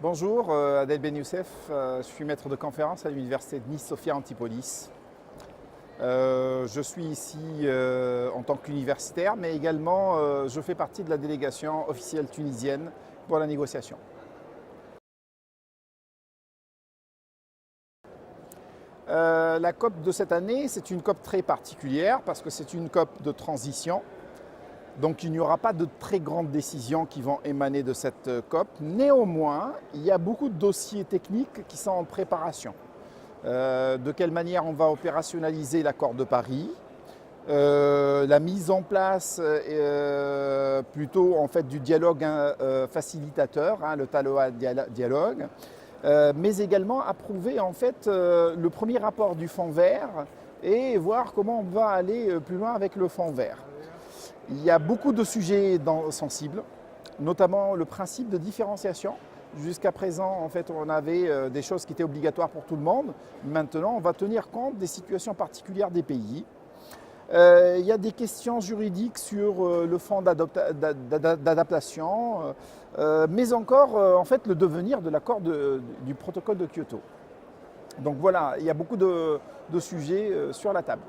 Bonjour, Adel Ben Youssef, je suis maître de conférence à l'université de Nice Sophia Antipolis. Je suis ici en tant qu'universitaire, mais également je fais partie de la délégation officielle tunisienne pour la négociation. La COP de cette année, c'est une COP très particulière parce que c'est une COP de transition. Donc il n'y aura pas de très grandes décisions qui vont émaner de cette COP. Néanmoins, il y a beaucoup de dossiers techniques qui sont en préparation. De quelle manière on va opérationnaliser l'accord de Paris, la mise en place plutôt en fait du dialogue facilitateur, le Taloa dialogue, mais également approuver en fait le premier rapport du Fonds vert et voir comment on va aller plus loin avec le Fonds vert. Il y a beaucoup de sujets sensibles, notamment le principe de différenciation. Jusqu'à présent, en fait, on avait des choses qui étaient obligatoires pour tout le monde. Maintenant, on va tenir compte des situations particulières des pays. Il y a des questions juridiques sur le fonds d'adaptation, mais encore, en fait, le devenir de l'accord du protocole de Kyoto. Donc voilà, il y a beaucoup de sujets sur la table.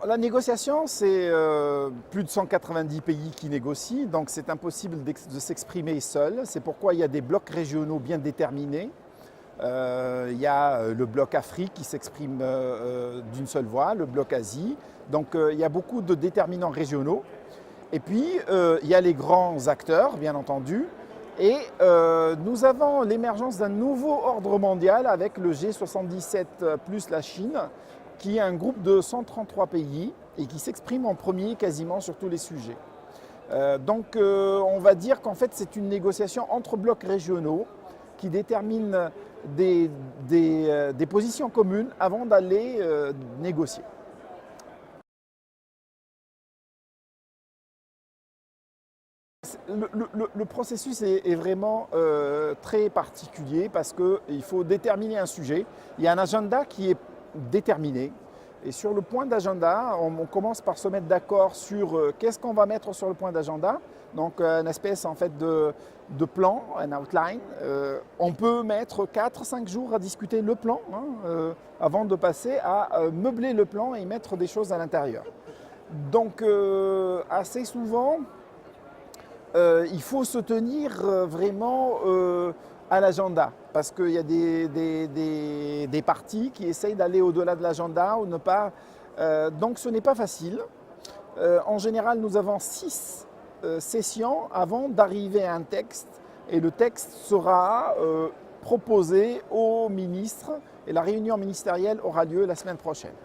La négociation, c'est plus de 190 pays qui négocient, donc c'est impossible de s'exprimer seul. C'est pourquoi il y a des blocs régionaux bien déterminés. Il y a le bloc Afrique qui s'exprime d'une seule voix, le bloc Asie. Donc il y a beaucoup de déterminants régionaux. Et puis il y a les grands acteurs, bien entendu. Et nous avons l'émergence d'un nouveau ordre mondial avec le G77 plus la Chine, qui est un groupe de 133 pays et qui s'exprime en premier quasiment sur tous les sujets. Donc on va dire qu'en fait c'est une négociation entre blocs régionaux qui déterminent des positions communes avant d'aller négocier. Le processus est vraiment très particulier parce qu'il faut déterminer un sujet. Il y a un agenda qui est déterminé. Et sur le point d'agenda, on commence par se mettre d'accord sur qu'est-ce qu'on va mettre sur le point d'agenda. Donc, une espèce en fait de plan, un outline. On peut mettre 4-5 jours à discuter le plan avant de passer à meubler le plan et mettre des choses à l'intérieur. Donc, assez souvent, il faut se tenir vraiment à l'agenda parce qu'il y a des parties qui essayent d'aller au-delà de l'agenda ou ne pas. Donc ce n'est pas facile. En général, nous avons 6 sessions avant d'arriver à un texte et le texte sera proposé au ministre et la réunion ministérielle aura lieu la semaine prochaine.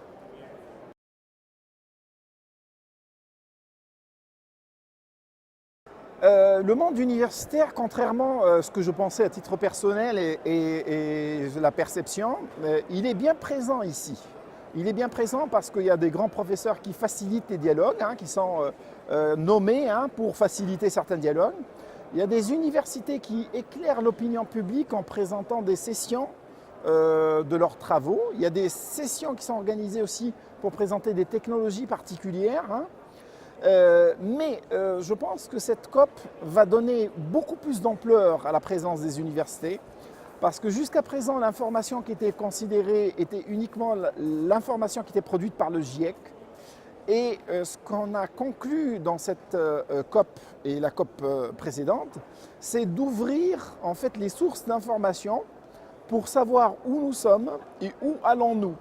Le monde universitaire, contrairement à ce que je pensais à titre personnel et la perception, il est bien présent ici. Il est bien présent parce qu'il y a des grands professeurs qui facilitent les dialogues, qui sont nommés pour faciliter certains dialogues. Il y a des universités qui éclairent l'opinion publique en présentant des sessions de leurs travaux. Il y a des sessions qui sont organisées aussi pour présenter des technologies particulières. Mais je pense que cette COP va donner beaucoup plus d'ampleur à la présence des universités parce que jusqu'à présent, l'information qui était considérée était uniquement l'information qui était produite par le GIEC. Et ce qu'on a conclu dans cette COP et la COP précédente, c'est d'ouvrir en fait les sources d'information pour savoir où nous sommes et où allons-nous.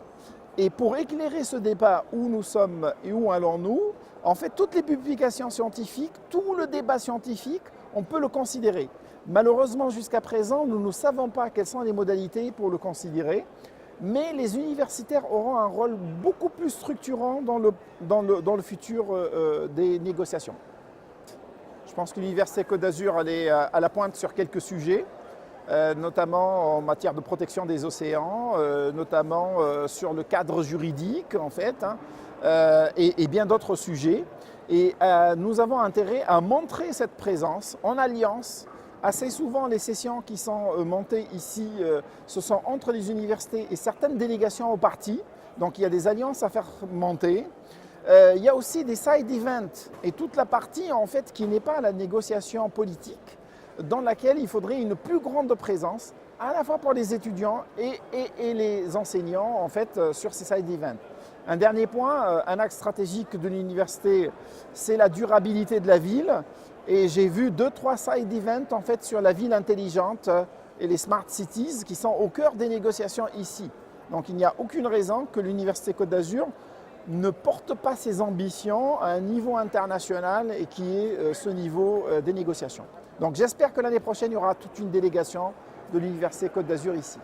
Et pour éclairer ce débat où nous sommes et où allons-nous, en fait, toutes les publications scientifiques, tout le débat scientifique, on peut le considérer. Malheureusement, jusqu'à présent, nous ne savons pas quelles sont les modalités pour le considérer, mais les universitaires auront un rôle beaucoup plus structurant dans le futur des négociations. Je pense que l'Université Côte d'Azur est à la pointe sur quelques sujets, notamment en matière de protection des océans, notamment sur le cadre juridique en fait, et bien d'autres sujets. Et nous avons intérêt à montrer cette présence en alliance Assez souvent, les sessions qui sont montées ici, ce sont entre les universités et certaines délégations au parti. Donc il y a des alliances à faire monter. Il y a aussi des side events et toute la partie en fait qui n'est pas la négociation politique, dans laquelle il faudrait une plus grande présence, à la fois pour les étudiants et les enseignants en fait sur ces side events. Un dernier point, un axe stratégique de l'université, c'est la durabilité de la ville. Et j'ai vu 2-3 side events en fait sur la ville intelligente et les smart cities qui sont au cœur des négociations ici. Donc il n'y a aucune raison que l'Université Côte d'Azur ne porte pas ses ambitions à un niveau international et qui est ce niveau des négociations. Donc j'espère que l'année prochaine, il y aura toute une délégation de l'Université Côte d'Azur ici.